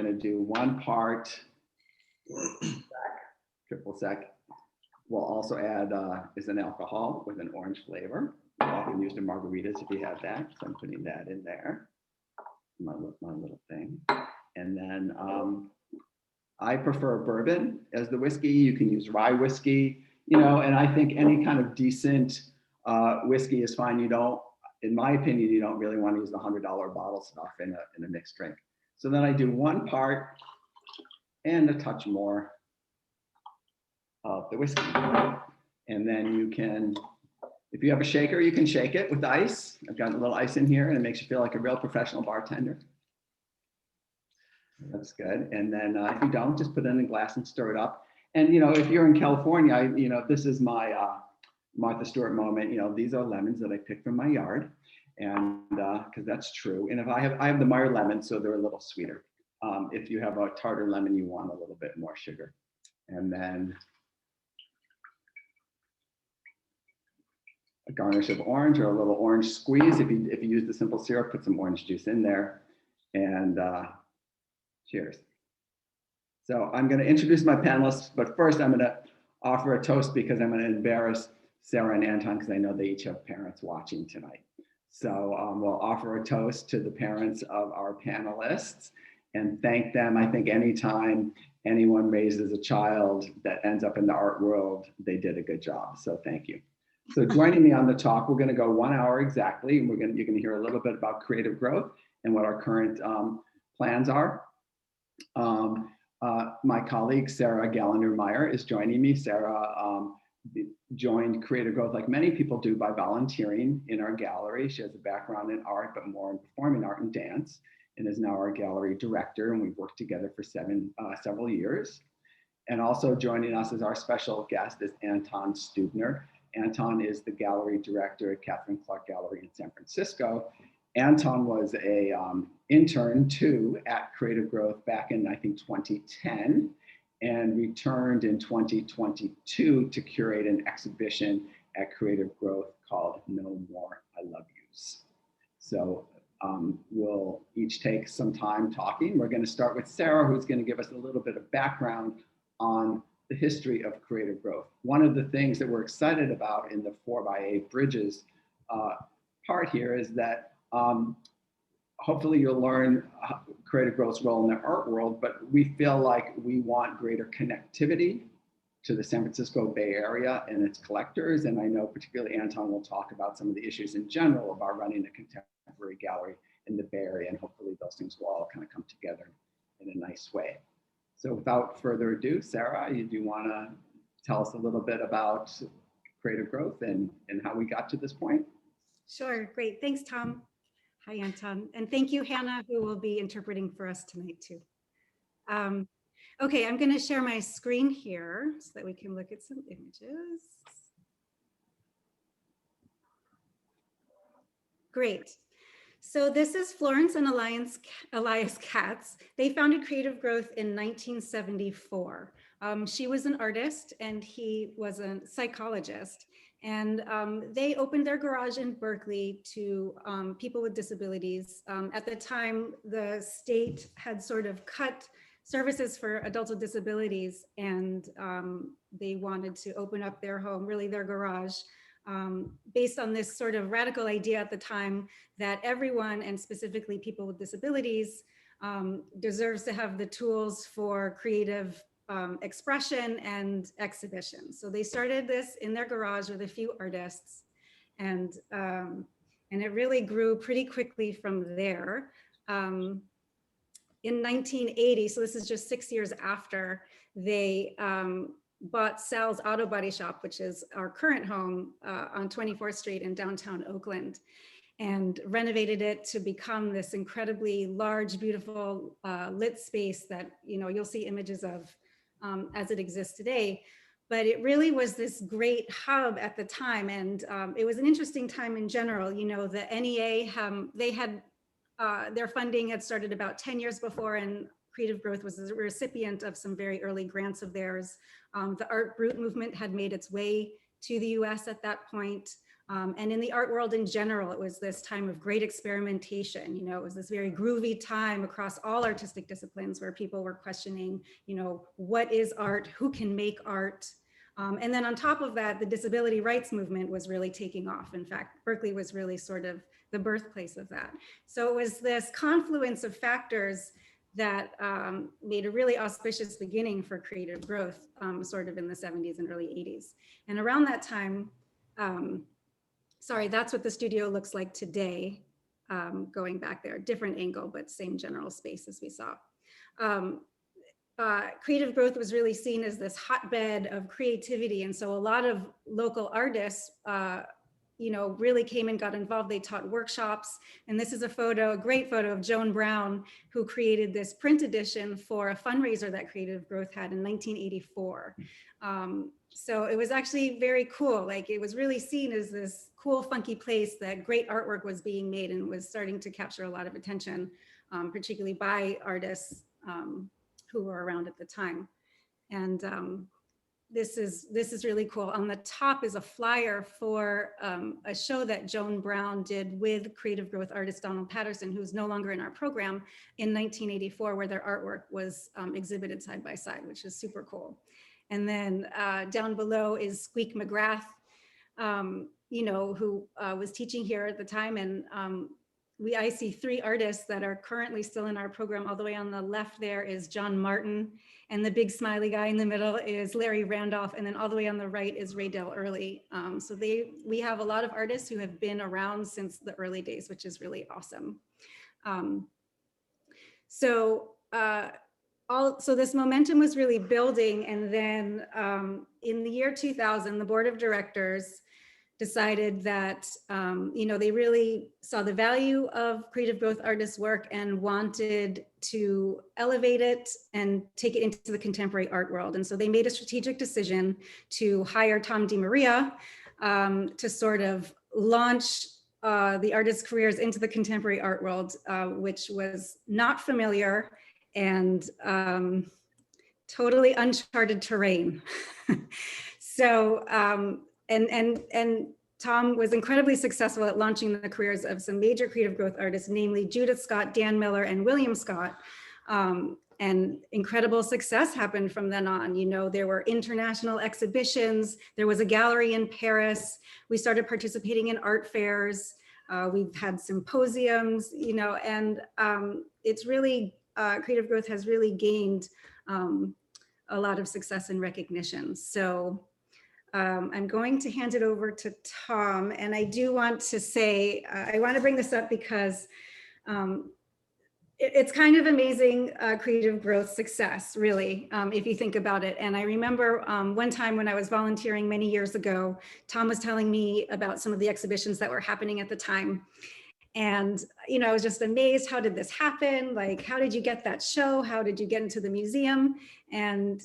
going to do 1 part triple sec. We'll also add is an alcohol with an orange flavor. Often used in margaritas if you have that. So I'm putting that in there. My little thing. And then I prefer bourbon as the whiskey. You can use rye whiskey, you know, and I think any kind of decent whiskey is fine. You don't, in my opinion, you don't really want to use the $100 bottle stuff in a mixed drink. So then I do 1 part and a touch more of the whiskey. And then you can, if you have a shaker, you can shake it with ice. I've got a little ice in here and it makes you feel like a real professional bartender. That's good. And then if you don't, just put it in a glass and stir it up. And, you know, if you're in California, you know, this is my Martha Stewart moment. You know, these are lemons that I picked from my yard, and because that's true. And if I have the Meyer lemons, so they're a little sweeter. If you have a tartar lemon, you want a little bit more sugar. And then a garnish of orange or a little orange squeeze. If you use the simple syrup, put some orange juice in there. And cheers. So I'm going to introduce my panelists, but first I'm going to offer a toast because I'm going to embarrass Sarah and Anton because I know they each have parents watching tonight. So we'll offer a toast to the parents of our panelists and thank them. I think anytime anyone raises a child that ends up in the art world, they did a good job. So thank you. So joining me on the talk, we're going to go 1 hour exactly, and you're going to hear a little bit about creative growth and what our current plans are. My colleague, Sarah Galender Meyer, is joining me. Sarah joined Creative Growth, like many people do, by volunteering in our gallery. She has a background in art, but more in performing art and dance, and is now our gallery director, and we've worked together for several years. And also joining us as our special guest is Anton Stuebner. Anton is the gallery director at Catharine Gallery in San Francisco. Anton was a intern too at Creative Growth back in, I think, 2010, and returned in 2022 to curate an exhibition at Creative Growth called No More I Love Yous. So we'll each take some time talking. We're going to start with Sarah, who's going to give us a little bit of background on the history of creative growth. One of the things that we're excited about in the 4x8 Bridges part here is that hopefully you'll learn creative growth's role in the art world, but we feel like we want greater connectivity to the San Francisco Bay Area and its collectors. And I know particularly Anton will talk about some of the issues in general about running a contemporary gallery in the Bay Area, and hopefully those things will all kind of come together in a nice way. So without further ado, Sarah, do you want to tell us a little bit about creative growth and how we got to this point? Sure, great. Thanks, Tom. Hi, Anton. And thank you, Hannah, who will be interpreting for us tonight too. Okay, I'm going to share my screen here so that we can look at some images. Great. So this is Florence and Elias Katz. They founded Creative Growth in 1974. She was an artist and he was a psychologist. And they opened their garage in Berkeley to people with disabilities. At the time, the state had sort of cut services for adults with disabilities, and they wanted to open up their home, really their garage, based on this sort of radical idea at the time that everyone, and specifically people with disabilities, deserves to have the tools for creative expression and exhibition. So they started this in their garage with a few artists, and it really grew pretty quickly from there. In 1980, so this is just 6 years after, they bought Sal's Auto Body Shop, which is our current home on 24th Street in downtown Oakland, and renovated it to become this incredibly large, beautiful lit space that you'll see images of as it exists today. But it really was this great hub at the time, and it was an interesting time in general. The NEA, they had their funding had started about 10 years before, and Creative Growth was a recipient of some very early grants of theirs. The Art Brut movement had made its way to the US at that point. And in the art world in general, it was this time of great experimentation. You know, it was this very groovy time across all artistic disciplines where people were questioning, you know, what is art? Who can make art? And then on top of that, the disability rights movement was really taking off. In fact, Berkeley was really sort of the birthplace of that. So it was this confluence of factors that made a really auspicious beginning for creative growth, sort of in the 70s and early 80s. And around that time, sorry, that's what the studio looks like today, going back there, different angle, but same general space as we saw. Creative growth was really seen as this hotbed of creativity. And so a lot of local artists, you know, really came and got involved. They taught workshops. And this is a photo, a great photo of Joan Brown, who created this print edition for a fundraiser that Creative Growth had in 1984. So it was actually very cool. Like, it was really seen as this cool, funky place that great artwork was being made and was starting to capture a lot of attention, particularly by artists who were around at the time. And this is really cool. On the top is a flyer for a show that Joan Brown did with Creative Growth artist Donald Patterson, who's no longer in our program, in 1984, where their artwork was exhibited side by side, which is super cool. And then down below is Squeak McGrath, you know, who was teaching here at the time. And I see three artists that are currently still in our program. All the way on the left there is John Martin, and the big smiley guy in the middle is Larry Randolph, and then all the way on the right is Raydell Early. So we have a lot of artists who have been around since the early days, which is really awesome. So this momentum was really building, and then in the year 2000, the board of directors decided that you know, they really saw the value of Creative Growth artists' work and wanted to elevate it and take it into the contemporary art world. And so they made a strategic decision to hire Tom DiMaria to sort of launch the artists' careers into the contemporary art world, which was not familiar and totally uncharted terrain. So and Tom was incredibly successful at launching the careers of some major Creative Growth artists, namely Judith Scott, Dan Miller, and William Scott. And incredible success happened from then on. You know, there were international exhibitions. There was a gallery in Paris. We started participating in art fairs. We've had symposiums, you know, and it's really, Creative Growth has really gained a lot of success and recognition. So I'm going to hand it over to Tom, and I do want to say, I want to bring this up because it's kind of amazing Creative Growth success, really, if you think about it. And I remember one time when I was volunteering many years ago, Tom was telling me about some of the exhibitions that were happening at the time. And, you know, I was just amazed. How did this happen? Like, how did you get that show? How did you get into the museum? And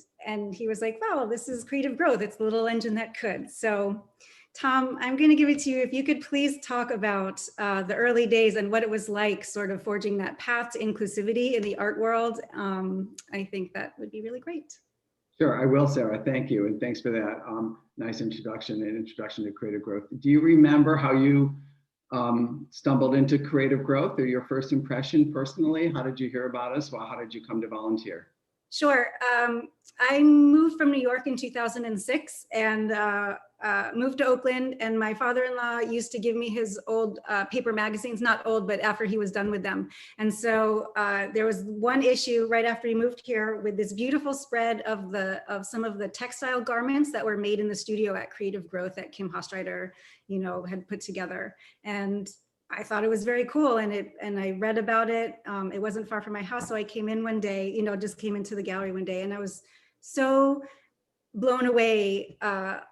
he was like, well, this is Creative Growth. It's the little engine that could. So Tom, I'm going to give it to you. If you could please talk about the early days and what it was like sort of forging that path to inclusivity in the art world. I think that would be really great. Sure, I will, Sarah. Thank you. And thanks for that nice introduction to Creative Growth. Do you remember how you stumbled into Creative Growth, or your first impression personally? How did you hear about us? Well, how did you come to volunteer? Sure. I moved from New York in 2006 and moved to Oakland, and my father-in-law used to give me his old paper magazines, not old, but after he was done with them. And so there was one issue right after he moved here with this beautiful spread of some of the textile garments that were made in the studio at Creative Growth that Kim Hostreiter, you know, had put together. And I thought it was very cool, and I read about it. It wasn't far from my house, so I came in one day, you know, just came into the gallery one day, and I was so blown away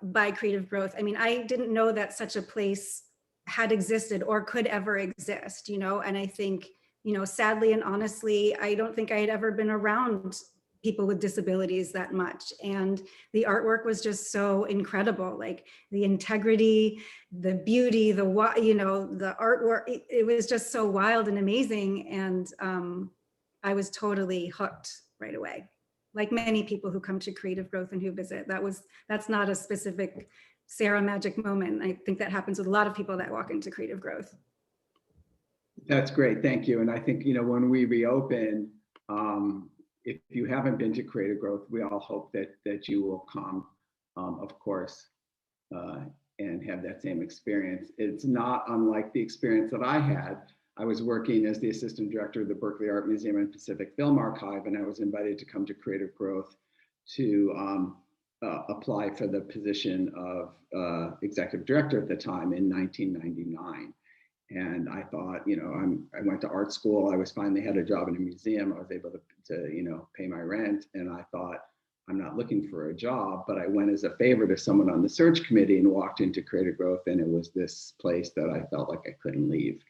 by Creative Growth. I mean, I didn't know that such a place had existed or could ever exist, you know, and I think, you know, sadly and honestly, I don't think I had ever been around people with disabilities that much. And the artwork was just so incredible, like the integrity, the beauty, you know, the artwork, it was just so wild and amazing. And I was totally hooked right away. Like many people who come to Creative Growth and who visit, that's not a specific Sarah magic moment. I think that happens with a lot of people that walk into creative growth. That's great, thank you. And I think, when we reopen, if you haven't been to Creative Growth, we all hope that you will come, of course, and have that same experience. It's not unlike the experience that I had. I was working as the assistant director of the Berkeley Art Museum and Pacific Film Archive, and I was invited to come to Creative Growth to apply for the position of executive director at the time in 1999. And I thought, I went to art school. I was finally had a job in a museum. I was able to pay my rent. And I thought, I'm not looking for a job, but I went as a favor to someone on the search committee and walked into Creative Growth. And it was this place that I felt like I couldn't leave.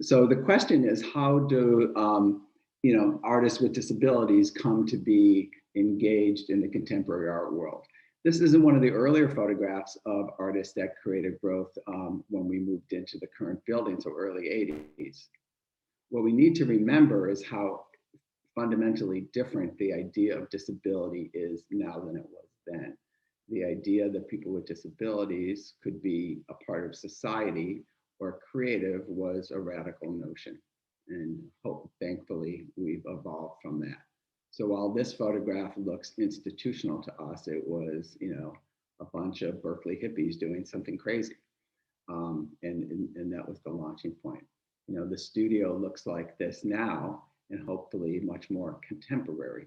So the question is, how do, artists with disabilities come to be engaged in the contemporary art world? This is in one of the earlier photographs of artists at Creative Growth when we moved into the current building, so early 80s. What we need to remember is how fundamentally different the idea of disability is now than it was then. The idea that people with disabilities could be a part of society or creative was a radical notion. And thankfully, we've evolved from that. So while this photograph looks institutional to us, it was, a bunch of Berkeley hippies doing something crazy. And that was the launching point. The studio looks like this now, and hopefully much more contemporary.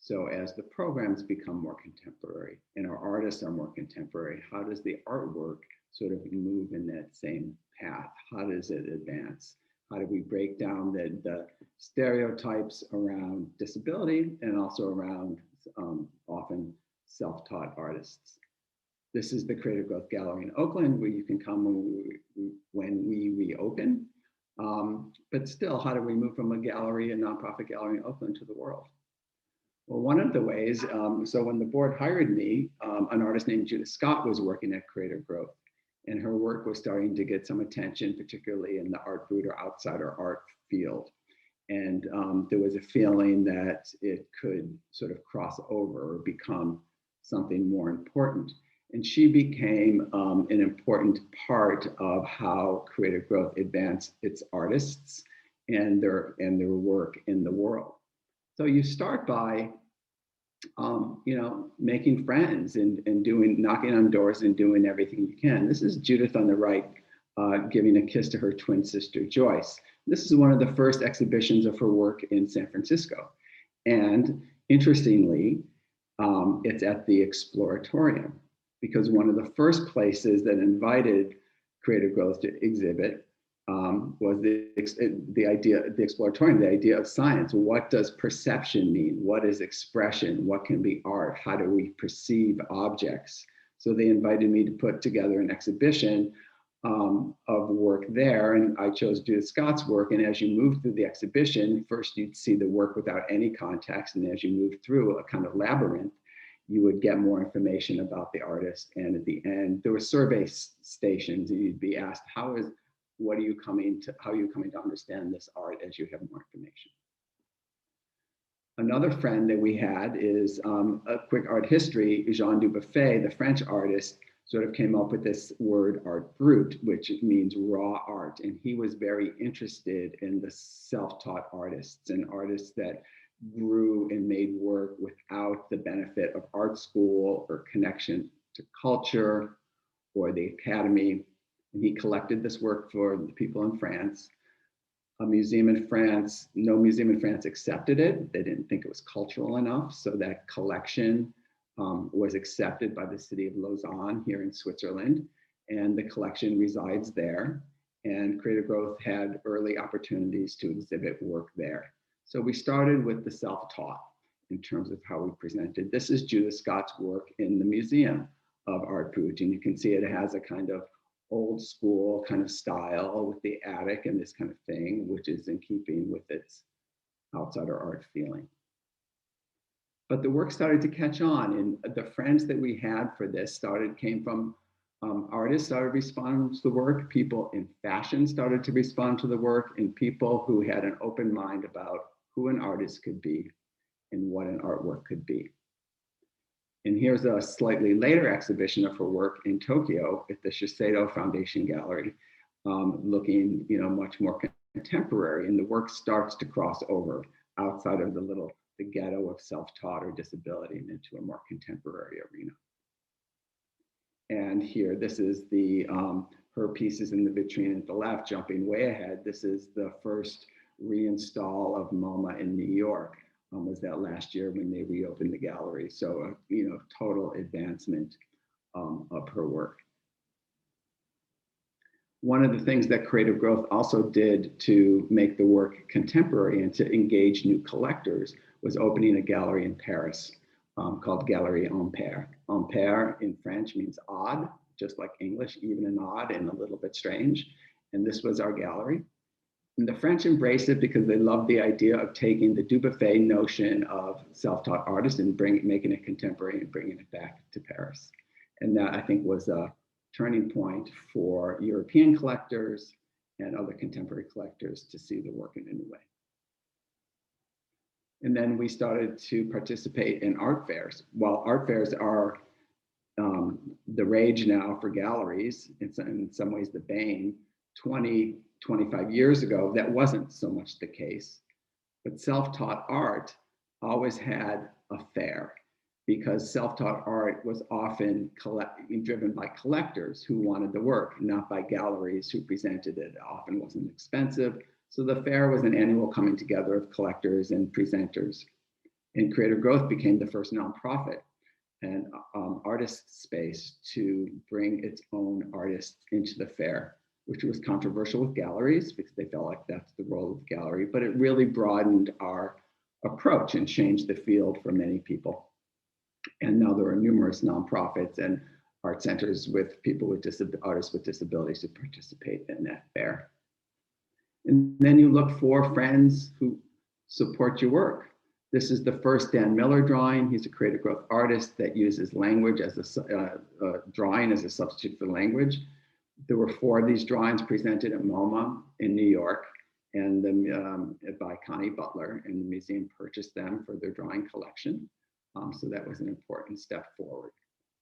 So as the programs become more contemporary and our artists are more contemporary, how does the artwork sort of move in that same path? How does it advance? How do we break down the stereotypes around disability and also around often self-taught artists? This is the Creative Growth Gallery in Oakland, where you can come when we reopen. But still, how do we move from a nonprofit gallery in Oakland to the world? Well, one of the ways, so when the board hired me, an artist named Judith Scott was working at Creative Growth. And her work was starting to get some attention, particularly in the art brut or outsider art field. And there was a feeling that it could sort of cross over or become something more important. And she became an important part of how Creative Growth advanced its artists and their work in the world. So you start by making friends and knocking on doors and doing everything you can. This is Judith on the right, giving a kiss to her twin sister, Joyce. This is one of the first exhibitions of her work in San Francisco. And interestingly, it's at the Exploratorium, because one of the first places that invited Creative Growth to exhibit was the Exploratorium, the idea of science. What does perception mean? What is expression? What can be art? How do we perceive objects? So they invited me to put together an exhibition of work there, and I chose Judith Scott's work. And as you move through the exhibition, first you'd see the work without any context, and as you move through a kind of labyrinth, you would get more information about the artist. And at the end, there were survey stations, and you'd be asked, how are you coming to understand this art as you have more information? Another friend that we had is a quick art history. Jean Dubuffet, the French artist, sort of came up with this word art brut, which means raw art. And he was very interested in the self-taught artists and artists that grew and made work without the benefit of art school or connection to culture or the academy. And he collected this work for the people in France. No museum in France accepted it. They didn't think it was cultural enough. So that collection was accepted by the city of Lausanne here in Switzerland. And the collection resides there. And Creative Growth had early opportunities to exhibit work there. So we started with the self-taught in terms of how we presented. This is Judith Scott's work in the Museum of Art Brut. And you can see it has a kind of old school kind of style with the attic and this kind of thing, which is in keeping with its outsider art feeling. But the work started to catch on, and the friends that we had for this came from artists started responding to the work, people in fashion started to respond to the work, and people who had an open mind about who an artist could be and what an artwork could be. And here's a slightly later exhibition of her work in Tokyo at the Shiseido Foundation Gallery, looking, much more contemporary. And the work starts to cross over outside of the ghetto of self-taught or disability and into a more contemporary arena. And here, this is her pieces in the vitrine at the left, jumping way ahead. This is the first reinstall of MoMA in New York. Was that last year when they reopened the gallery. So, total advancement of her work. One of the things that Creative Growth also did to make the work contemporary and to engage new collectors was opening a gallery in Paris called Galerie Ampère. Ampère in French means odd, just like English, even and odd and a little bit strange. And this was our gallery. And the French embraced it because they loved the idea of taking the Dubuffet notion of self-taught artists and making it contemporary and bringing it back to Paris. And that, I think, was a turning point for European collectors and other contemporary collectors to see the work in a new way. And then we started to participate in art fairs. While art fairs are the rage now for galleries, it's in some ways the bane, 25 years ago, that wasn't so much the case. But self-taught art always had a fair, because self-taught art was often driven by collectors who wanted the work, not by galleries who presented it. It often wasn't expensive. So the fair was an annual coming together of collectors and presenters. And Creative Growth became the first nonprofit and artist space to bring its own artists into the fair, which was controversial with galleries because they felt like that's the role of the gallery, but it really broadened our approach and changed the field for many people. And now there are numerous nonprofits and art centers with people with artists with disabilities who participate in that fair. And then you look for friends who support your work. This is the first Dan Miller drawing. He's a Creative Growth artist that uses language as drawing as a substitute for language. There were 4 of these drawings presented at MoMA in New York, and by Connie Butler, and the museum purchased them for their drawing collection. So that was an important step forward.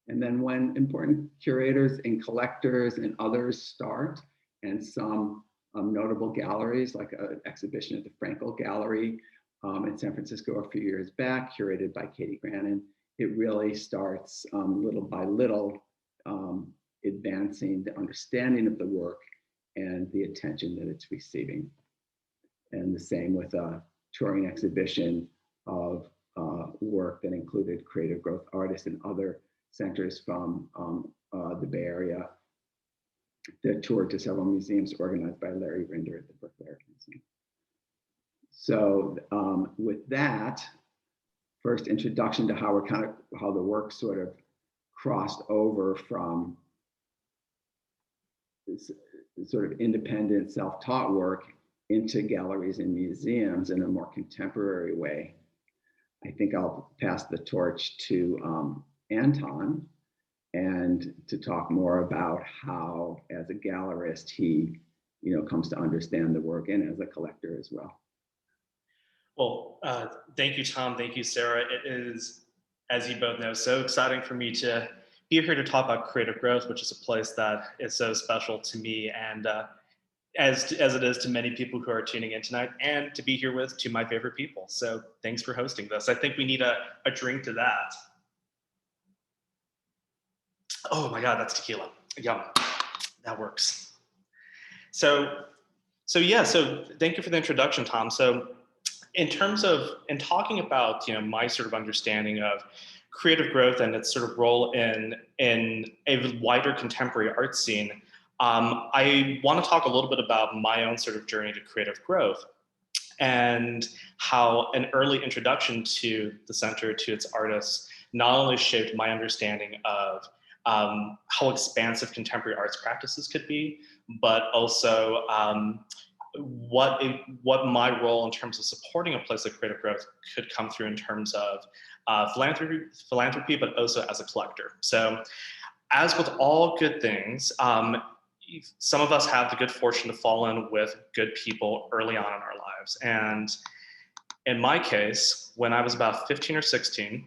And then when important curators and collectors and others start, and some notable galleries, like an exhibition at the Frankel Gallery in San Francisco a few years back, curated by Katie Grannon, it really starts little by little advancing the understanding of the work and the attention that it's receiving. And the same with a touring exhibition of work that included Creative Growth artists and other centers from the Bay Area that toured to several museums organized by Larry Rinder at the Berkeley Art Museum. So with that, first introduction to how the work sort of crossed over from this sort of independent self-taught work into galleries and museums in a more contemporary way. I think I'll pass the torch to Anton, and to talk more about how, as a gallerist, he comes to understand the work, and as a collector as well. Well, thank you, Tom. Thank you, Sarah. It is, as you both know, so exciting for me to be here to talk about Creative Growth, which is a place that is so special to me, and as it is to many people who are tuning in tonight, and to be here with 2 of my favorite people. So thanks for hosting this. I think we need a drink to that. Oh my God, that's tequila. Yum, that works. So thank you for the introduction, Tom. So in talking about my sort of understanding of Creative Growth and its sort of role in a wider contemporary art scene, I want to talk a little bit about my own sort of journey to Creative Growth, and how an early introduction to the center, to its artists, not only shaped my understanding of how expansive contemporary arts practices could be, but also what my role in terms of supporting a place like Creative Growth could come through in terms of philanthropy, but also as a collector. So, as with all good things, some of us have the good fortune to fall in with good people early on in our lives. And in my case, when I was about 15 or 16,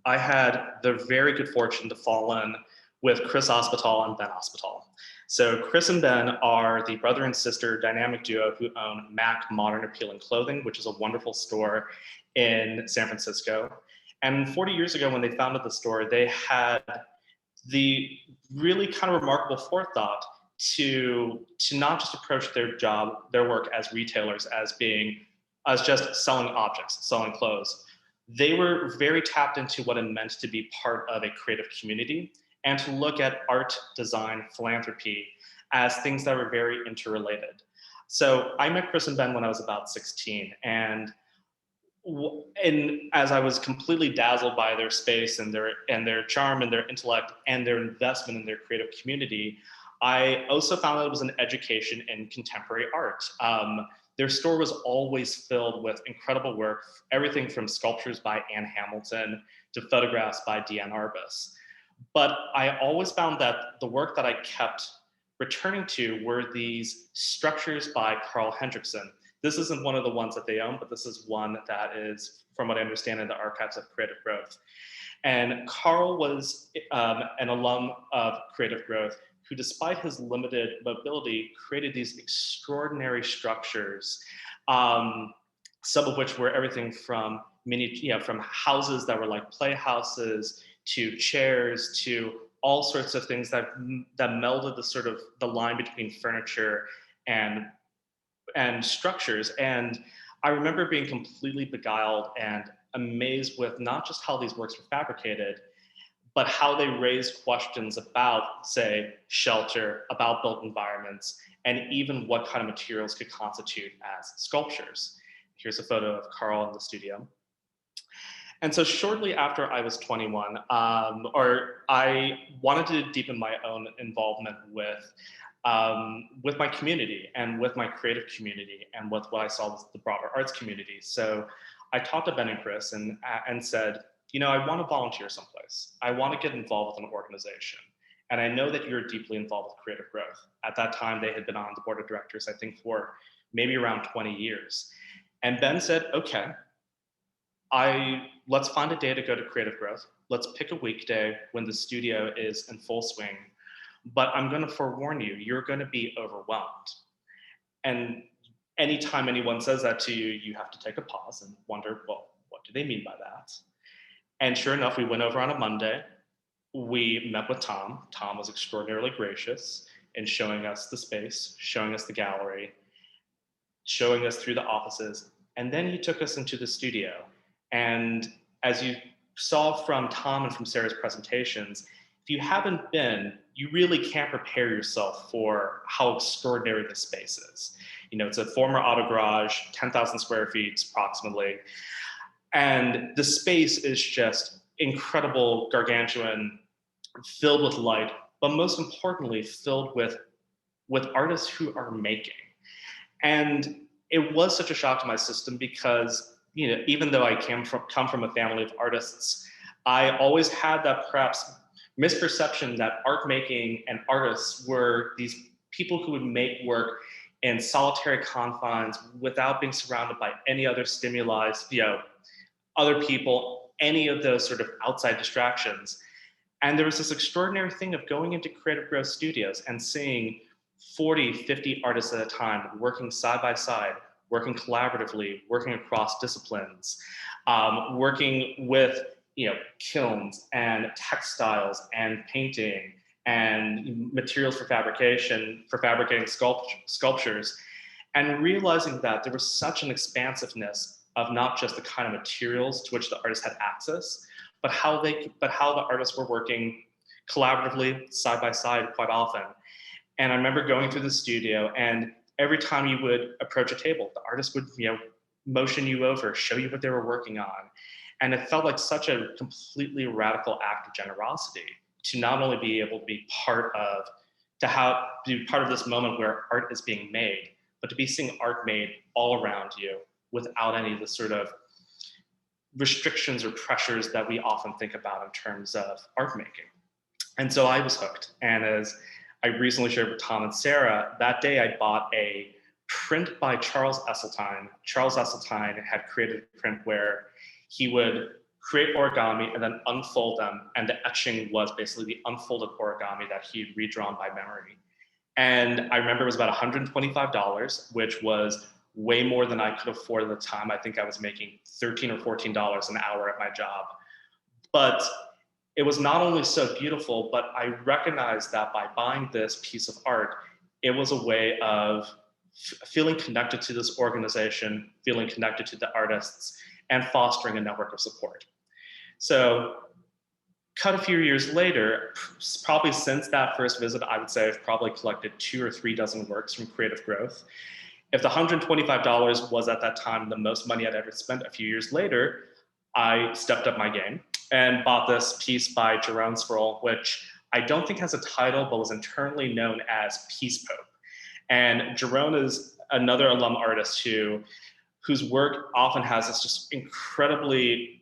I had the very good fortune to fall in with Chris Hospital and Ben Hospital. So Chris and Ben are the brother and sister dynamic duo who own Mac Modern Appealing Clothing, which is a wonderful store in San Francisco. And 40 years ago when they founded the store, they had the really kind of remarkable forethought to not just approach their work as retailers, as just selling objects, selling clothes. They were very tapped into what it meant to be part of a creative community and to look at art, design, philanthropy as things that were very interrelated. So I met Chris and Ben when I was about 16, and as I was completely dazzled by their space and their charm and their intellect and their investment in their creative community, I also found that it was an education in contemporary art. Their store was always filled with incredible work, everything from sculptures by Anne Hamilton to photographs by Deanne Arbus. But I always found that the work that I kept returning to were these structures by Carl Hendrickson. This isn't one of the ones that they own, but this is one that is, from what I understand, in the archives of Creative Growth. And Carl was an alum of Creative Growth who, despite his limited mobility, created these extraordinary structures, some of which were everything from from houses that were like playhouses to chairs to all sorts of things that melded the line between furniture and structures. And I remember being completely beguiled and amazed with not just how these works were fabricated, but how they raised questions about, say, shelter, about built environments, and even what kind of materials could constitute as sculptures. Here's a photo of Carl in the studio. And so shortly after I was 21, I wanted to deepen my own involvement with my community and with my creative community and with what I saw was the broader arts community. So I talked to Ben and Chris and said, I want to volunteer someplace. I want to get involved with an organization. And I know that you're deeply involved with Creative Growth. At that time, they had been on the board of directors, I think, for maybe around 20 years. And Ben said, okay, let's find a day to go to Creative Growth. Let's pick a weekday when the studio is in full swing. But I'm going to forewarn you, you're going to be overwhelmed. And anytime anyone says that to you, you have to take a pause and wonder, well, what do they mean by that? And sure enough, we went over on a Monday. We met with Tom. Tom was extraordinarily gracious in showing us the space, showing us the gallery, showing us through the offices. And then he took us into the studio. And as you saw from Tom and from Sarah's presentations, if you haven't been, you really can't prepare yourself for how extraordinary this space is. It's a former auto garage, 10,000 square feet approximately. And the space is just incredible, gargantuan, filled with light, but most importantly, filled with artists who are making. And it was such a shock to my system because, even though I come from a family of artists, I always had that perhaps misperception that art making and artists were these people who would make work in solitary confines without being surrounded by any other stimuli, other people, any of those sort of outside distractions. And there was this extraordinary thing of going into Creative Growth Studios and seeing 40, 50 artists at a time working side by side, working collaboratively, working across disciplines, working with kilns and textiles and painting and materials for fabricating sculptures, and realizing that there was such an expansiveness of not just the kind of materials to which the artists had access, but how the artists were working collaboratively side by side quite often. And I remember going through the studio, and every time you would approach a table, the artist would motion you over, show you what they were working on. And it felt like such a completely radical act of generosity to not only be able to be part of this moment where art is being made, but to be seeing art made all around you without any of the sort of restrictions or pressures that we often think about in terms of art making. And so I was hooked. And as I recently shared with Tom and Sarah, that day I bought a print by Charles Esseltine. Charles Esseltine had created a print where he would create origami, and then unfold them. And the etching was basically the unfolded origami that he'd redrawn by memory. And I remember it was about $125, which was way more than I could afford at the time. I think I was making $13 or $14 an hour at my job. But it was not only so beautiful, but I recognized that by buying this piece of art, it was a way of feeling connected to this organization, feeling connected to the artists, and fostering a network of support. So cut a few years later, probably since that first visit, I would say I've probably collected 2 or 3 dozen works from Creative Growth. If the $125 was at that time the most money I'd ever spent, a few years later, I stepped up my game and bought this piece by Jerome Sproul, which I don't think has a title, but was internally known as Peace Pope. And Jerome is another alum artist whose work often has this just incredibly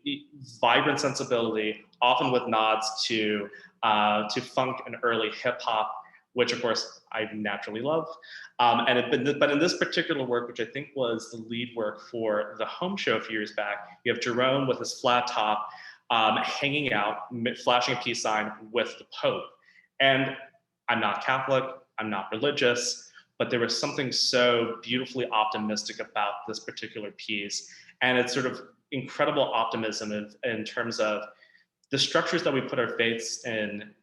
vibrant sensibility, often with nods to funk and early hip hop, which of course I naturally love. But in this particular work, which I think was the lead work for the home show a few years back, you have Jerome with his flat top, hanging out, flashing a peace sign with the Pope. And I'm not Catholic, I'm not religious, but there was something so beautifully optimistic about this particular piece. And it's sort of incredible optimism in terms of the structures that we put our faiths in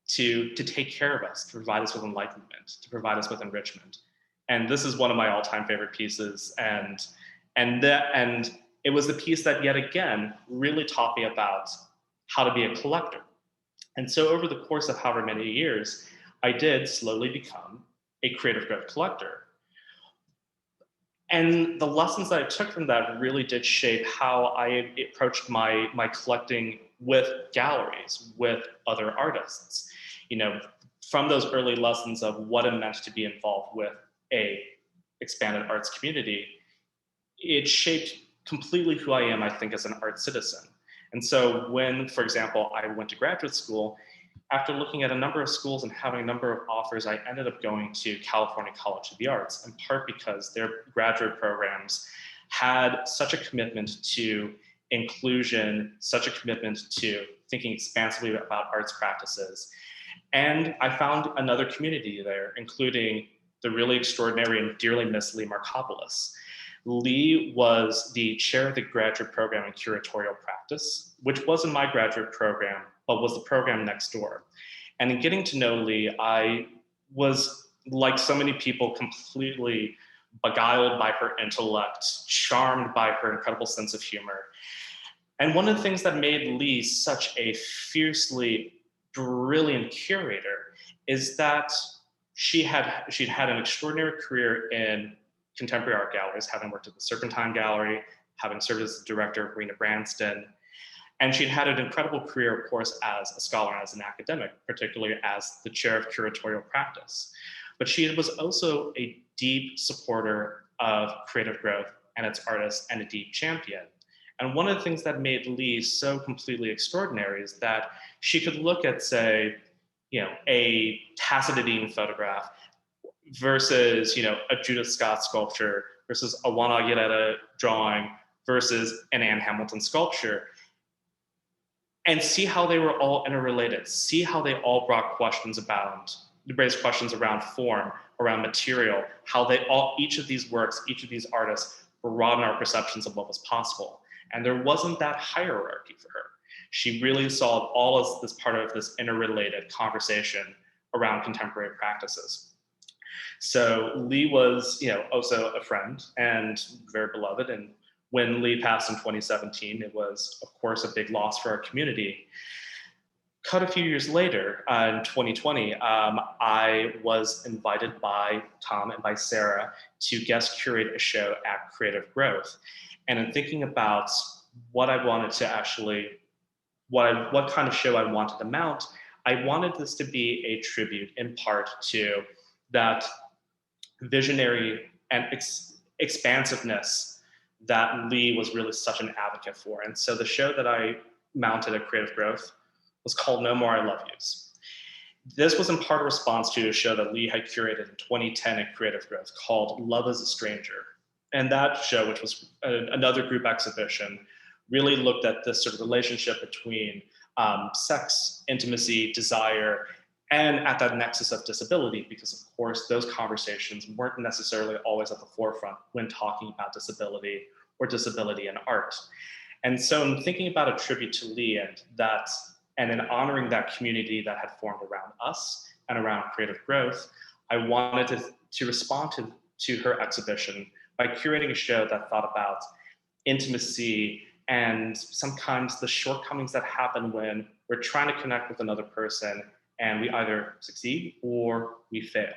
to take care of us, to provide us with enlightenment, to provide us with enrichment. And this is one of my all-time favorite pieces. And it was the piece that yet again really taught me about how to be a collector. And so over the course of however many years, I did slowly become a Creative Growth collector. And the lessons that I took from that really did shape how I approached my collecting with galleries, with other artists. You know, from those early lessons of what it meant to be involved with a expanded arts community, it shaped completely who I am, I think, as an art citizen. And so when, for example, I went to graduate school, after looking at a number of schools and having a number of offers, I ended up going to California College of the Arts, in part because their graduate programs had such a commitment to inclusion, such a commitment to thinking expansively about arts practices. And I found another community there, including the really extraordinary and dearly missed Lee Markopoulos. Lee was the chair of the graduate program in curatorial practice, which wasn't my graduate program, but was the program next door. And in getting to know Lee, I was, like so many people, completely beguiled by her intellect, charmed by her incredible sense of humor. And one of the things that made Lee such a fiercely brilliant curator is that she'd had an extraordinary career in contemporary art galleries, having worked at the Serpentine Gallery, having served as the director of Rena Branston. And she'd had an incredible career, of course, as a scholar and as an academic, particularly as the chair of curatorial practice. But she was also a deep supporter of Creative Growth and its artists, and a deep champion. And one of the things that made Lee so completely extraordinary is that she could look at, say, a Tacitidine photograph versus, a Judith Scott sculpture versus a Juan Aguilera drawing versus an Anne Hamilton sculpture, and see how they were all interrelated, see how they all raised questions around form, around material, how each of these works, each of these artists broaden our perceptions of what was possible. And there wasn't that hierarchy for her. She really saw it all as this part of this interrelated conversation around contemporary practices. So Lee was, also a friend and very beloved. And when Lee passed in 2017, it was, of course, a big loss for our community. Cut a few years later, in 2020, I was invited by Tom and by Sarah to guest curate a show at Creative Growth. And in thinking about what I wanted to actually, what kind of show I wanted to mount, I wanted this to be a tribute in part to that visionary and expansiveness that Lee was really such an advocate for. And so the show that I mounted at Creative Growth was called No More I Love Yous. This was in part a response to a show that Lee had curated in 2010 at Creative Growth called Love is a Stranger. And that show, which was another group exhibition, really looked at this sort of relationship between sex, intimacy, desire, and at that nexus of disability, because of course those conversations weren't necessarily always at the forefront when talking about disability or disability in art. And so in thinking about a tribute to Lee and in honoring that community that had formed around us and around creative growth, I wanted to respond to her exhibition by curating a show that thought about intimacy and sometimes the shortcomings that happen when we're trying to connect with another person and we either succeed or we fail.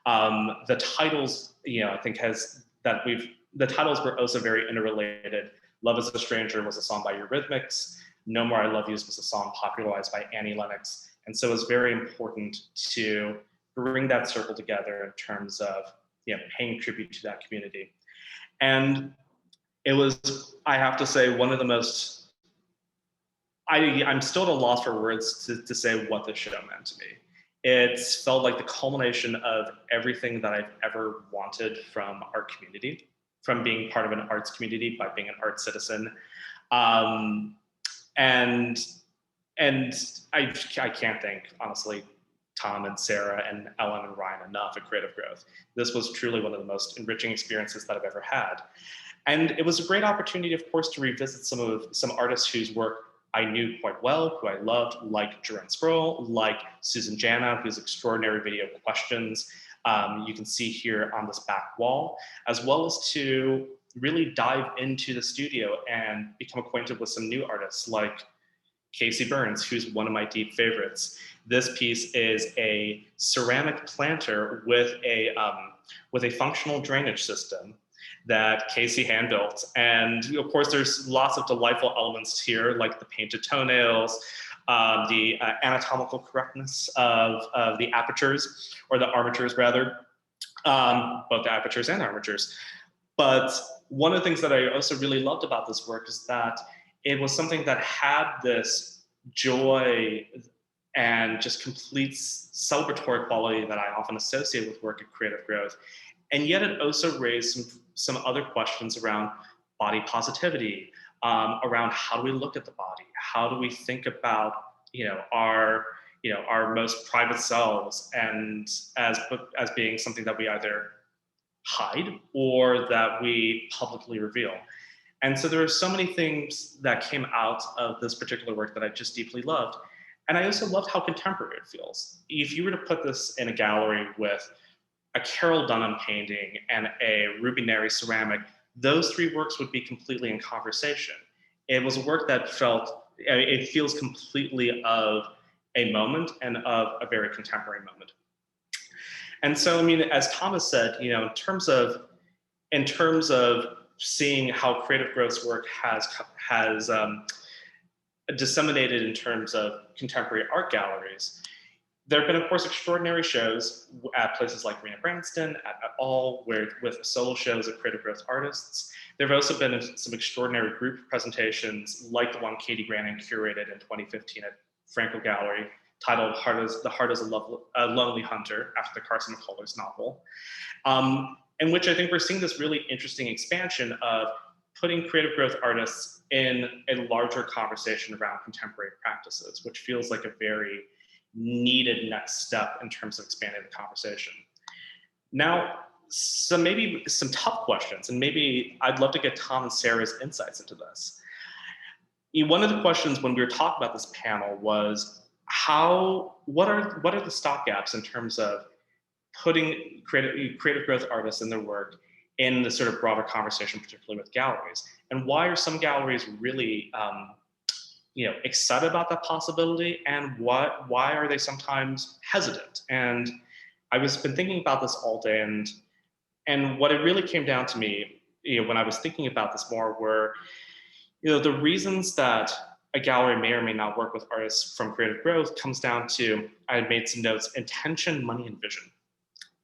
The titles, I think the titles were also very interrelated. Love is a Stranger was a song by Eurythmics. No More I Love Yous was a song popularized by Annie Lennox. And so it was very important to bring that circle together in terms of paying tribute to that community. And it was, I have to say, one of the most, I'm still at a loss for words to say what this show meant to me. It felt like the culmination of everything that I've ever wanted from our community, from being part of an arts community, by being an art citizen. And I can't thank, honestly, Tom and Sarah and Ellen and Ryan enough at Creative Growth. This was truly one of the most enriching experiences that I've ever had. And it was a great opportunity, of course, to revisit some artists whose work I knew quite well, who I loved, like Joanne Sproul, like Susan Jana, whose extraordinary video questions you can see here on this back wall, as well as to really dive into the studio and become acquainted with some new artists like Casey Burns, who's one of my deep favorites. This piece is a ceramic planter with a functional drainage system that Casey hand built. And of course, there's lots of delightful elements here, like the painted toenails, the anatomical correctness of the apertures, or the armatures rather, both the apertures and armatures. But one of the things that I also really loved about this work is that it was something that had this joy and just complete celebratory quality that I often associate with work at Creative Growth. And yet it also raised some other questions around body positivity, around how do we look at the body? How do we think about, our most private selves, and as being something that we either hide or that we publicly reveal. And so there are so many things that came out of this particular work that I just deeply loved. And I also loved how contemporary it feels. If you were to put this in a gallery with a Carol Dunham painting and a Ruby Neri ceramic, those three works would be completely in conversation. It was a work that it feels completely of a moment and of a very contemporary moment. And so, as Thomas said, in terms of seeing how Creative Growth's work has disseminated in terms of contemporary art galleries, there have been, of course, extraordinary shows at places like Rena Branston, at all, with solo shows of Creative Growth artists. There have also been some extraordinary group presentations, like the one Katie Grannon curated in 2015 at Franco Gallery, titled The Heart is a Lonely Hunter, after the Carson McCullers novel, in which I think we're seeing this really interesting expansion of putting Creative Growth artists in a larger conversation around contemporary practices, which feels like a very needed next step in terms of expanding the conversation. Now, maybe some tough questions, and maybe I'd love to get Tom and Sarah's insights into this. One of the questions when we were talking about this panel was, what are the stopgaps in terms of putting creative growth artists and their work in the sort of broader conversation, particularly with galleries? And why are some galleries really excited about that possibility, and why are they sometimes hesitant? And I've been thinking about this all day, and what it really came down to me, when I was thinking about this more, were the reasons that a gallery may or may not work with artists from Creative Growth comes down to, I had made some notes, intention, money, and vision,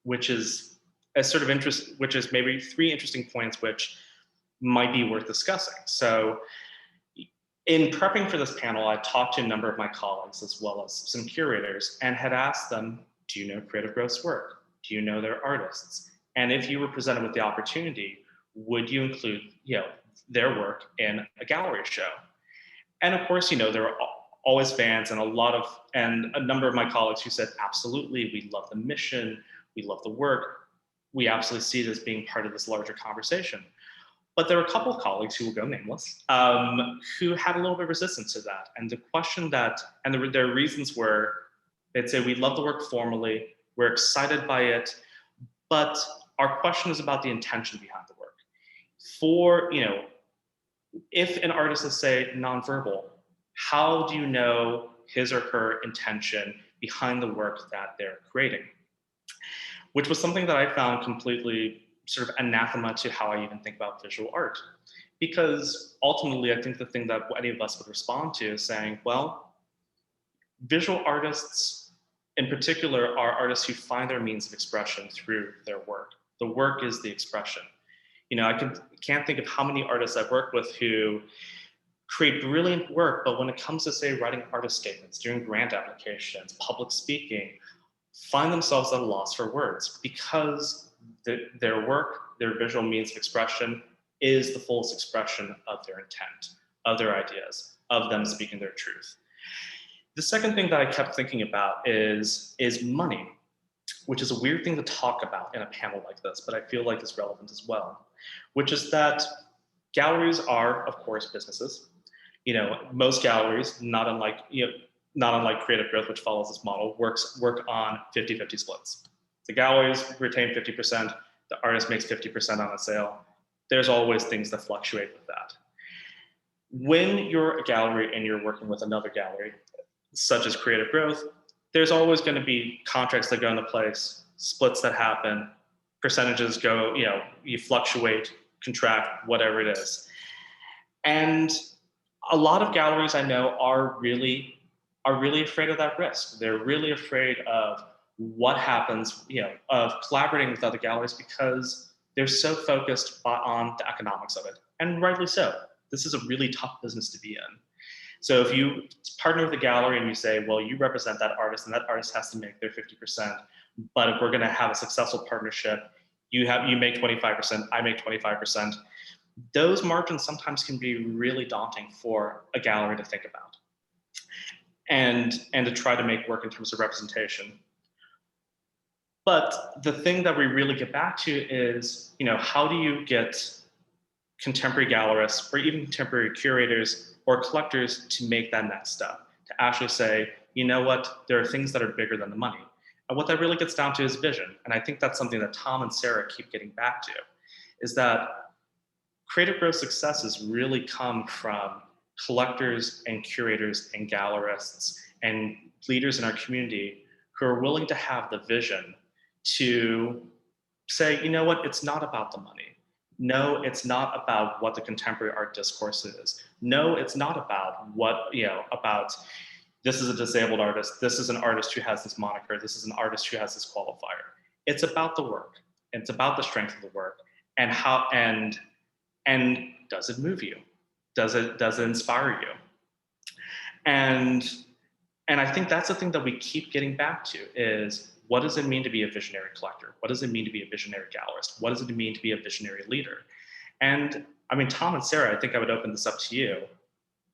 which is a sort of interest, which is maybe three interesting points which might be worth discussing. So in prepping for this panel, I talked to a number of my colleagues as well as some curators and had asked them, do you know Creative Growth's work? Do you know their artists? And if you were presented with the opportunity, would you include their work in a gallery show. And of course, there are always fans and a number of my colleagues who said, absolutely, we love the mission, we love the work, we absolutely see it as being part of this larger conversation. But there were a couple of colleagues who will go nameless, who had a little bit of resistance to that. And the question their reasons were, they'd say, we love the work formally, we're excited by it, but our question is about the intention behind the work. If an artist is, say, nonverbal, how do you know his or her intention behind the work that they're creating? Which was something that I found completely sort of anathema to how I even think about visual art. Because ultimately, I think the thing that any of us would respond to is saying, well, visual artists in particular are artists who find their means of expression through their work. The work is the expression. I can't think of how many artists I've worked with who create brilliant work, but when it comes to, say, writing artist statements, doing grant applications, public speaking, find themselves at a loss for words because their work, their visual means of expression is the fullest expression of their intent, of their ideas, of them speaking their truth. The second thing that I kept thinking about is money, which is a weird thing to talk about in a panel like this, but I feel like is relevant as well, which is that galleries are, of course, businesses. Most galleries, not unlike Creative Growth, which follows this model, work on 50-50 splits. The galleries retain 50%, the artist makes 50% on a sale. There's always things that fluctuate with that. When you're a gallery and you're working with another gallery, such as Creative Growth, there's always going to be contracts that go into place, splits that happen, percentages go, you fluctuate, contract, whatever it is. And a lot of galleries I know are really afraid of that risk. They're really afraid of what happens, of collaborating with other galleries because they're so focused on the economics of it. And rightly so. This is a really tough business to be in. So if you partner with a gallery and you say, well, you represent that artist and that artist has to make their 50%, but if we're going to have a successful partnership, you make 25%, I make 25%. Those margins sometimes can be really daunting for a gallery to think about and to try to make work in terms of representation. But the thing that we really get back to is, how do you get contemporary gallerists or even contemporary curators or collectors to make that next step, to actually say, you know what, there are things that are bigger than the money. And what that really gets down to is vision. And I think that's something that Tom and Sarah keep getting back to, is that creative growth successes really come from collectors and curators and gallerists and leaders in our community who are willing to have the vision to say, you know what, it's not about the money. No, it's not about what the contemporary art discourse is. No, it's not about about this is a disabled artist, this is an artist who has this moniker, this is an artist who has this qualifier. It's about the work. It's about the strength of the work and how and does it move you? Does it inspire you? And I think that's the thing that we keep getting back to is, what does it mean to be a visionary collector? What does it mean to be a visionary gallerist? What does it mean to be a visionary leader? And I mean, Tom and Sarah, I think I would open this up to you.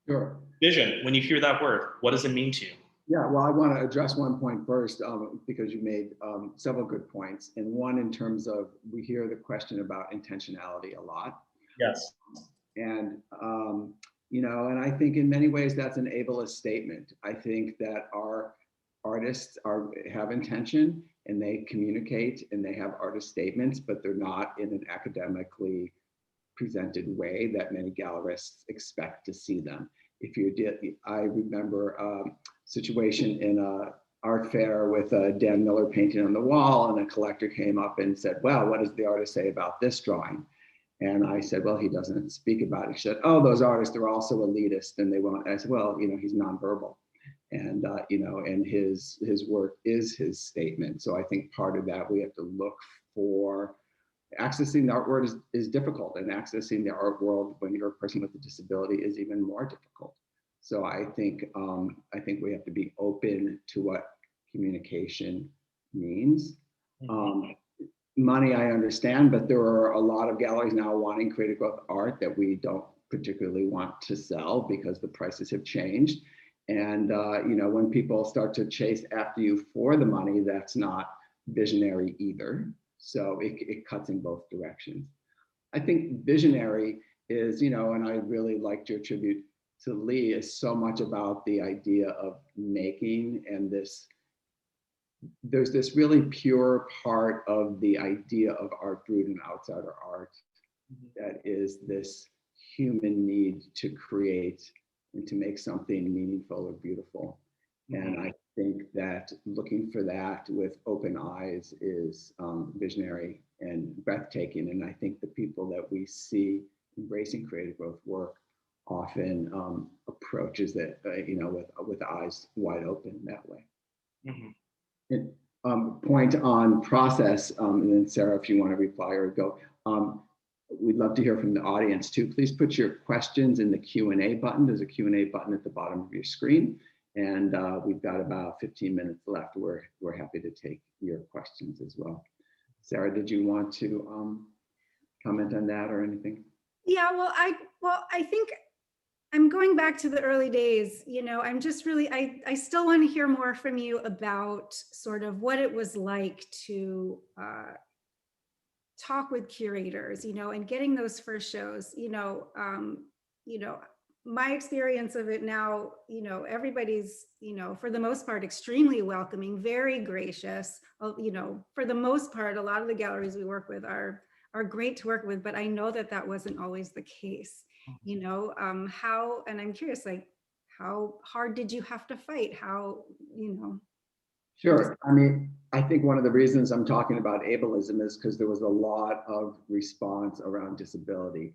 Sure. Vision, when you hear that word, what does it mean to you? Yeah, well, I want to address one point first because you made several good points. And one in terms of, we hear the question about intentionality a lot. Yes. And, and I think in many ways that's an ableist statement. I think that our artists have intention and they communicate and they have artist statements, but they're not in an academically presented way that many gallerists expect to see them. I remember a situation in a art fair with Dan Miller painting on the wall, and a collector came up and said, well, what does the artist say about this drawing? And I said, well, he doesn't speak about it. He said, oh, those artists, they're also elitist and they won't. And I said, well, he's nonverbal. And, and his work is his statement. So I think part of that, we have to look for accessing the art world is difficult, and accessing the art world when you're a person with a disability is even more difficult. So I think we have to be open to what communication means. money, I understand, but there are a lot of galleries now wanting creative growth art that we don't particularly want to sell because the prices have changed. And when people start to chase after you for the money, that's not visionary either. So it cuts in both directions. I think visionary is, and I really liked your tribute to Lee, is so much about the idea of making, and there's this really pure part of the idea of art brut and outsider art that is this human need to create and to make something meaningful or beautiful. And I think that looking for that with open eyes is visionary and breathtaking. And I think the people that we see embracing creative growth work often approaches it, with eyes wide open that way. Point on process, and then Sarah, if you want to reply or go, we'd love to hear from the audience too. Please put your questions in the Q&A button. There's a Q&A button at the bottom of your screen. And we've got about 15 minutes left. We're happy to take your questions as well. Sarah, did you want to comment on that or anything? Yeah, well, I think I'm going back to the early days. I'm just really, I still want to hear more from you about sort of what it was like to talk with curators, and getting those first shows. My experience of it now, everybody's, for the most part, extremely welcoming, very gracious. For the most part, a lot of the galleries we work with are great to work with, but I know that wasn't always the case. How, and I'm curious, like, how hard did you have to fight? How, Sure. I mean, I think one of the reasons I'm talking about ableism is because there was a lot of response around disability,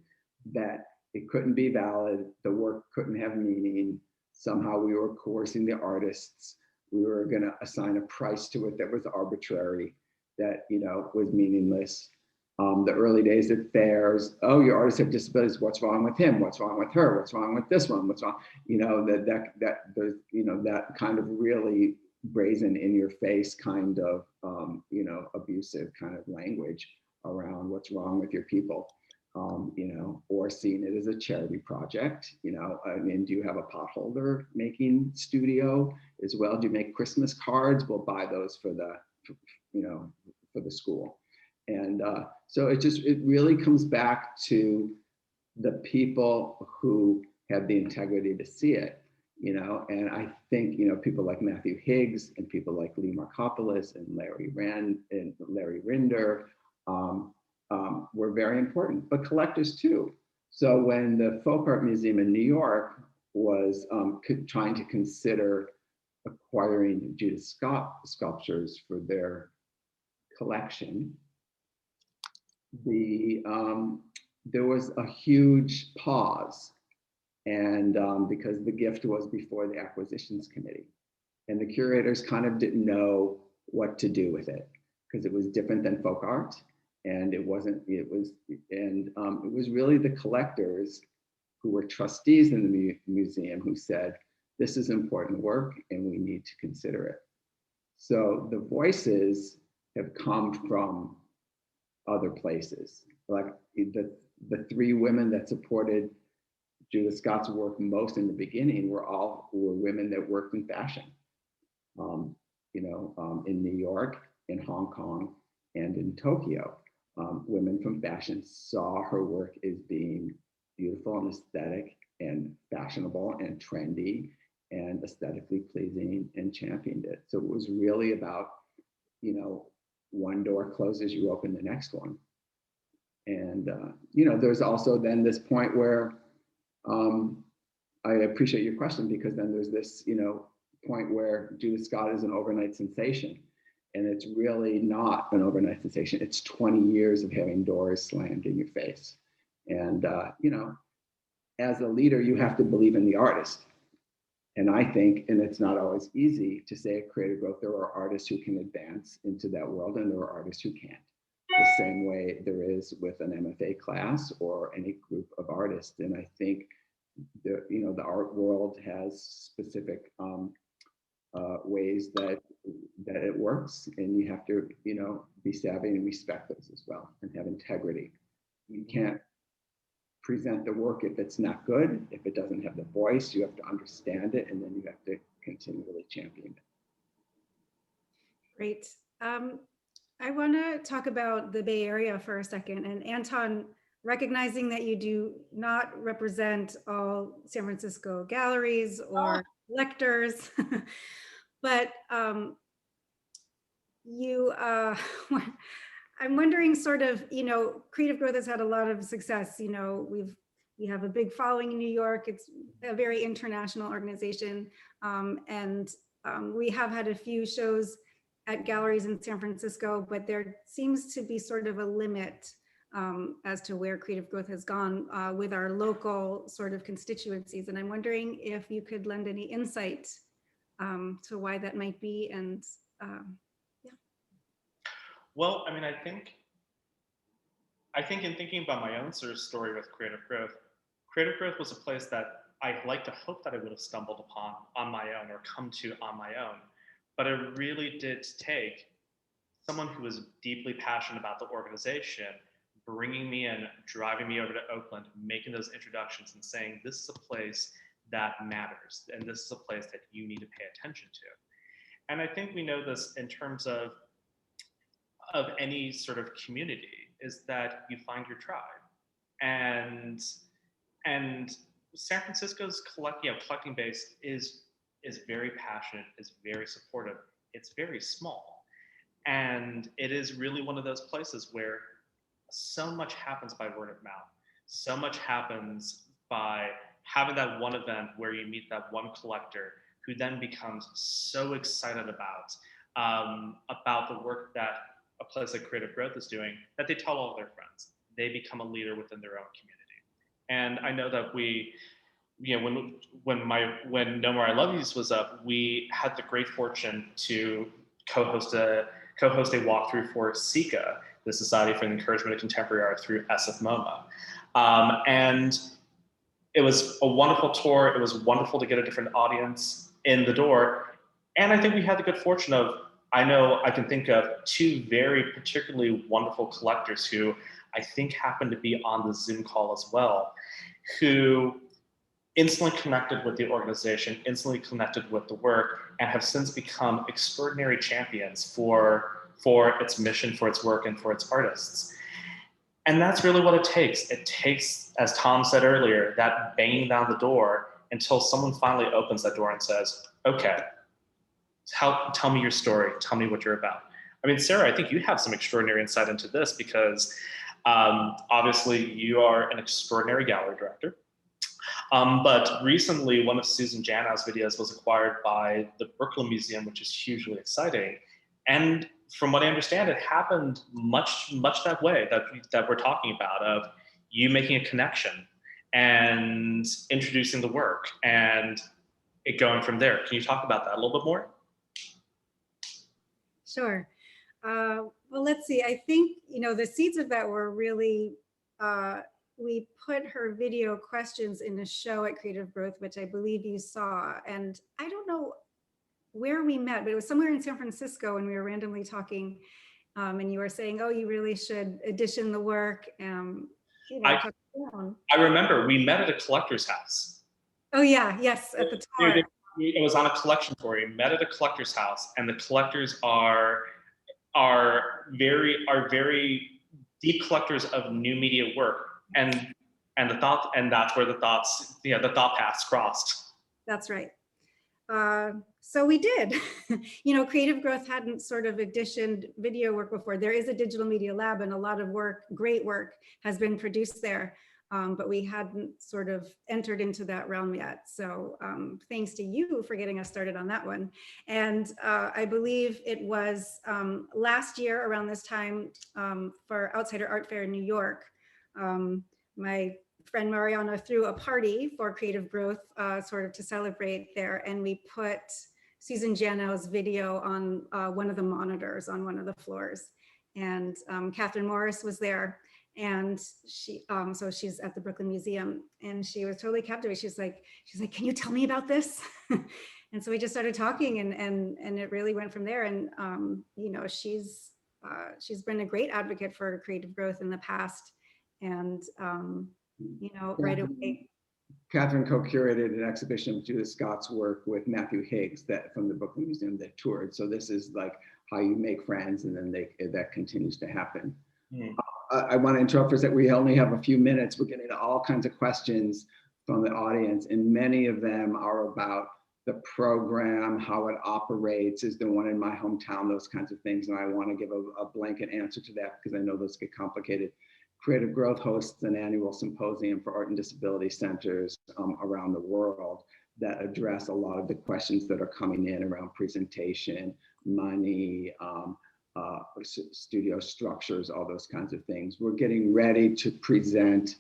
that it couldn't be valid, the work couldn't have meaning. Somehow we were coercing the artists. We were going to assign a price to it that was arbitrary, that was meaningless. The early days at fairs, oh, your artists have disabilities. What's wrong with him? What's wrong with her? What's wrong with this one? What's wrong? That kind of really brazen, in your face kind of abusive kind of language around what's wrong with your people. Or seeing it as a charity project. I mean, do you have a potholder making studio as well? Do you make Christmas cards? We'll buy those for the school. And so it really comes back to the people who have the integrity to see it, and I think, people like Matthew Higgs and people like Lee Markopoulos and Larry Wren and Larry Rinder, were very important, but collectors too. So when the Folk Art Museum in New York was trying to consider acquiring Judith Scott sculptures for their collection, there was a huge pause, and because the gift was before the acquisitions committee, and the curators kind of didn't know what to do with it because it was different than folk art. And it was really the collectors who were trustees in the museum who said, this is important work and we need to consider it. So the voices have come from other places. Like the three women that supported Judith Scott's work most in the beginning were women that worked in fashion, in New York, in Hong Kong, and in Tokyo. Women from fashion saw her work as being beautiful and aesthetic and fashionable and trendy and aesthetically pleasing, and championed it. So it was really about, one door closes, you open the next one. And, there's also then this point where I appreciate your question, because then there's this, point where Judith Scott is an overnight sensation. And it's really not an overnight sensation. It's 20 years of having doors slammed in your face. And, as a leader, you have to believe in the artist. And I think, and it's not always easy to say at Creative Growth, there are artists who can advance into that world and there are artists who can't. The same way there is with an MFA class or any group of artists. And I think the art world has specific ways that it works, and you have to, be savvy and respect those as well, and have integrity. You can't present the work if it's not good, if it doesn't have the voice. You have to understand it, and then you have to continually champion it. Great. I want to talk about the Bay Area for a second. And Anton, recognizing that you do not represent all San Francisco galleries or collectors, but I'm wondering sort of, Creative Growth has had a lot of success. We have a big following in New York. It's a very international organization. And we have had a few shows at galleries in San Francisco, but there seems to be sort of a limit as to where Creative Growth has gone with our local sort of constituencies. And I'm wondering if you could lend any insight to why that might be. And yeah. Well, I mean, I think in thinking about my own sort of story with Creative Growth was a place that I like to hope that I would have stumbled upon on my own or come to on my own. But it really did take someone who was deeply passionate about the organization, bringing me in, driving me over to Oakland, making those introductions and saying, this is a place that matters, and this is a place that you need to pay attention to. And I think we know this in terms of any sort of community, is that you find your tribe. And San Francisco's collecting base is very passionate, is very supportive. It's very small. And it is really one of those places where so much happens by word of mouth. So much happens by having that one event where you meet that one collector who then becomes so excited about the work that a place like Creative Growth is doing, that they tell all their friends. They become a leader within their own community. And I know that when No More I Love Yous was up, we had the great fortune to co-host a walkthrough for SICA, the Society for the Encouragement of Contemporary Art, through SF MoMA. And it was a wonderful tour. It was wonderful to get a different audience in the door. And I think we had the good fortune of, I can think of two very particularly wonderful collectors who I think happened to be on the Zoom call as well, who instantly connected with the organization, instantly connected with the work, and have since become extraordinary champions for its mission, for its work, and for its artists. And that's really what it takes. It takes, as Tom said earlier, that banging down the door until someone finally opens that door and says, okay, tell me your story. Tell me what you're about. I mean, Sarah, I think you have some extraordinary insight into this because obviously you are an extraordinary gallery director. But recently, one of Susan Janow's videos was acquired by the Brooklyn Museum, which is hugely exciting. And from what I understand, it happened much that way that we're talking about, of you making a connection and introducing the work and it going from there. Can you talk about that a little bit more? Sure. Well, let's see. I think, the seeds of that were really, we put her video questions in a show at Creative Growth, which I believe you saw. And I don't know where we met, but it was somewhere in San Francisco, and we were randomly talking, and you were saying, oh, you really should edition the work. I remember we met at a collector's house. Oh yeah, yes, at the tower. It was on a collection tour. We met at a collector's house, and the collectors are very deep collectors of new media work, and that's where the thought paths crossed. That's right. So we did. Creative Growth hadn't sort of editioned video work before. There is a digital media lab, and a lot of great work has been produced there, but we hadn't sort of entered into that realm yet. So thanks to you for getting us started on that one. And I believe it was last year around this time for Outsider Art Fair in New York, my friend Mariana threw a party for Creative Growth sort of to celebrate there, and we put Susan Janow's video on one of the monitors on one of the floors, and Catharine Morris was there, and so she's at the Brooklyn Museum, and she was totally captivated. She's like, can you tell me about this? And so we just started talking, and it really went from there. And you know, she's been a great advocate for creative growth in the past, and you know, right away. Catharine co-curated an exhibition of Judith Scott's work with Matthew Higgs that from the Brooklyn Museum that toured. So this is like how you make friends, and then that continues to happen. Mm. I want to interrupt for a second. We only have a few minutes. We're getting all kinds of questions from the audience, and many of them are about the program, how it operates, is there one in my hometown, those kinds of things. And I want to give a blanket answer to that because I know those get complicated. Creative Growth hosts an annual symposium for art and disability centers around the world that address a lot of the questions that are coming in around presentation, money, studio structures, all those kinds of things. We're getting ready to present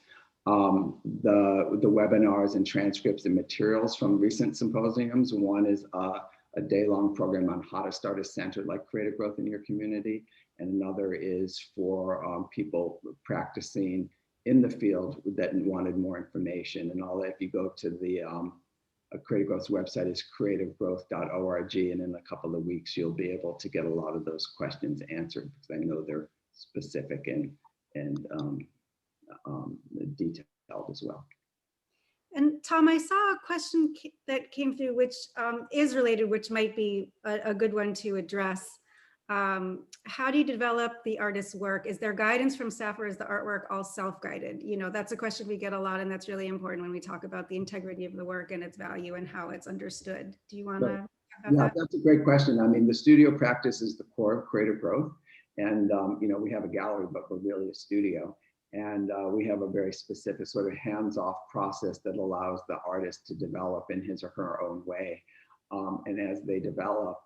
the webinars and transcripts and materials from recent symposiums. One is a day-long program on how to start a center like Creative Growth in your community. And another is for people practicing in the field that wanted more information. And all that, if you go to the Creative Growth's website is creativegrowth.org, and in a couple of weeks, you'll be able to get a lot of those questions answered because I know they're specific and detailed as well. And Tom, I saw a question that came through, which is related, which might be a good one to address. How do you develop the artist's work? Is there guidance from staff, or is the artwork all self-guided? You know, that's a question we get a lot, and that's really important when we talk about the integrity of the work and its value and how it's understood. Do you want to talk about that? That's a great question. I mean, the studio practice is the core of Creative Growth. And, you know, we have a gallery, but we're really a studio. And we have a very specific sort of hands-off process that allows the artist to develop in his or her own way. And as they develop,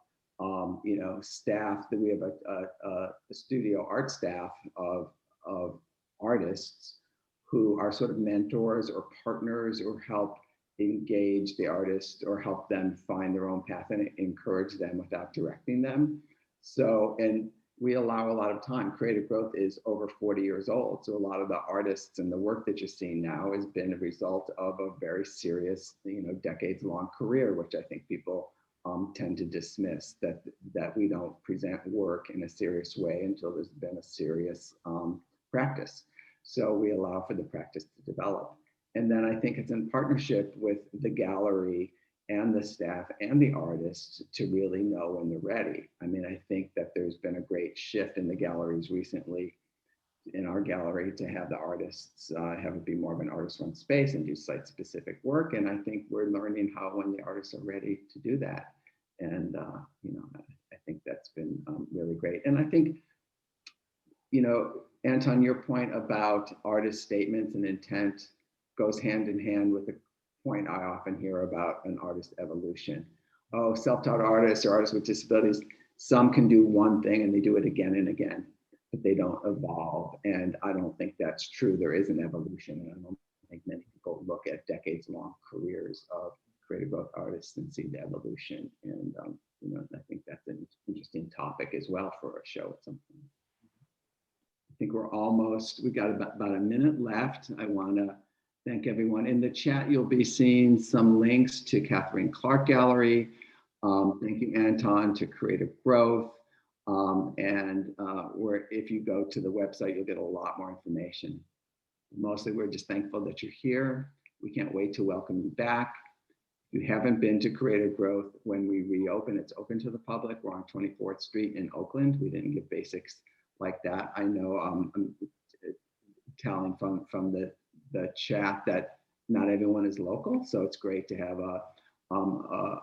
you know, staff, that we have a studio art staff of artists who are sort of mentors or partners or help engage the artist or help them find their own path and encourage them without directing them. So, and we allow a lot of time. Creative Growth is over 40 years old. So a lot of the artists and the work that you're seeing now has been a result of a very serious, you know, decades-long career, which I think people tend to dismiss, that we don't present work in a serious way until there's been a serious practice. So we allow for the practice to develop. And then I think it's in partnership with the gallery and the staff and the artists to really know when they're ready. I mean, I think that there's been a great shift in the galleries recently, in our gallery, to have the artists have it be more of an artist-run space and do site-specific work. And I think we're learning how, when the artists are ready to do that. And, you know, I think that's been really great. And I think, you know, Anton, your point about artist statements and intent goes hand in hand with the point I often hear about an artist evolution. Oh, self-taught artists or artists with disabilities, some can do one thing and they do it again and again, but they don't evolve. And I don't think that's true. There is an evolution. And I don't think many people look at decades-long careers of Creative Growth artists and see the evolution. And you know, I think that's an interesting topic as well for a show at some point. I think we got about a minute left. I want to thank everyone. In the chat, you'll be seeing some links to Catharine Clark Gallery. Thank you, Anton, to Creative Growth. Where if you go to the website, you'll get a lot more information. Mostly, we're just thankful that you're here. We can't wait to welcome you back. If you haven't been to Creative Growth, when we reopen, it's open to the public. We're on 24th Street in Oakland. We didn't give basics like that. I know I'm telling from the chat that not everyone is local, so it's great to have a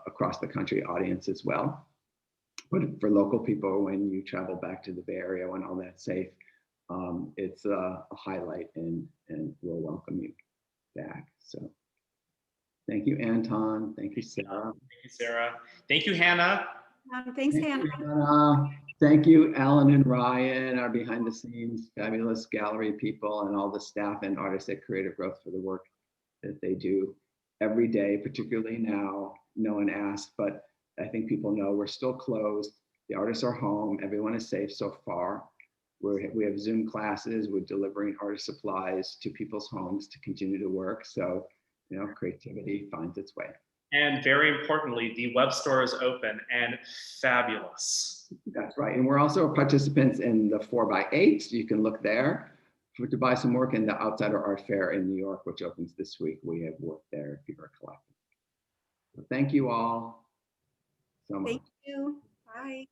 across the country audience as well. But for local people, when you travel back to the Bay Area when all that's safe, it's a highlight, and we'll welcome you back. So thank you, Anton. Thank you, Sarah. Thank you, Sarah. Thank you, Hannah. Thanks, Thank Hannah. you, Hannah. Thank you, Alan and Ryan, our behind the scenes fabulous gallery people, and all the staff and artists at Creative Growth for the work that they do every day, particularly now. No one asked, but I think people know we're still closed. The artists are home. Everyone is safe so far. We have Zoom classes. We're delivering artist supplies to people's homes to continue to work. So, you know, creativity finds its way. And very importantly, the web store is open and fabulous. That's right. And we're also participants in the 4x8. You can look there to buy some work in the Outsider Art Fair in New York, which opens this week. We have work there if you're collecting. So thank you all so much. Thank you. Bye.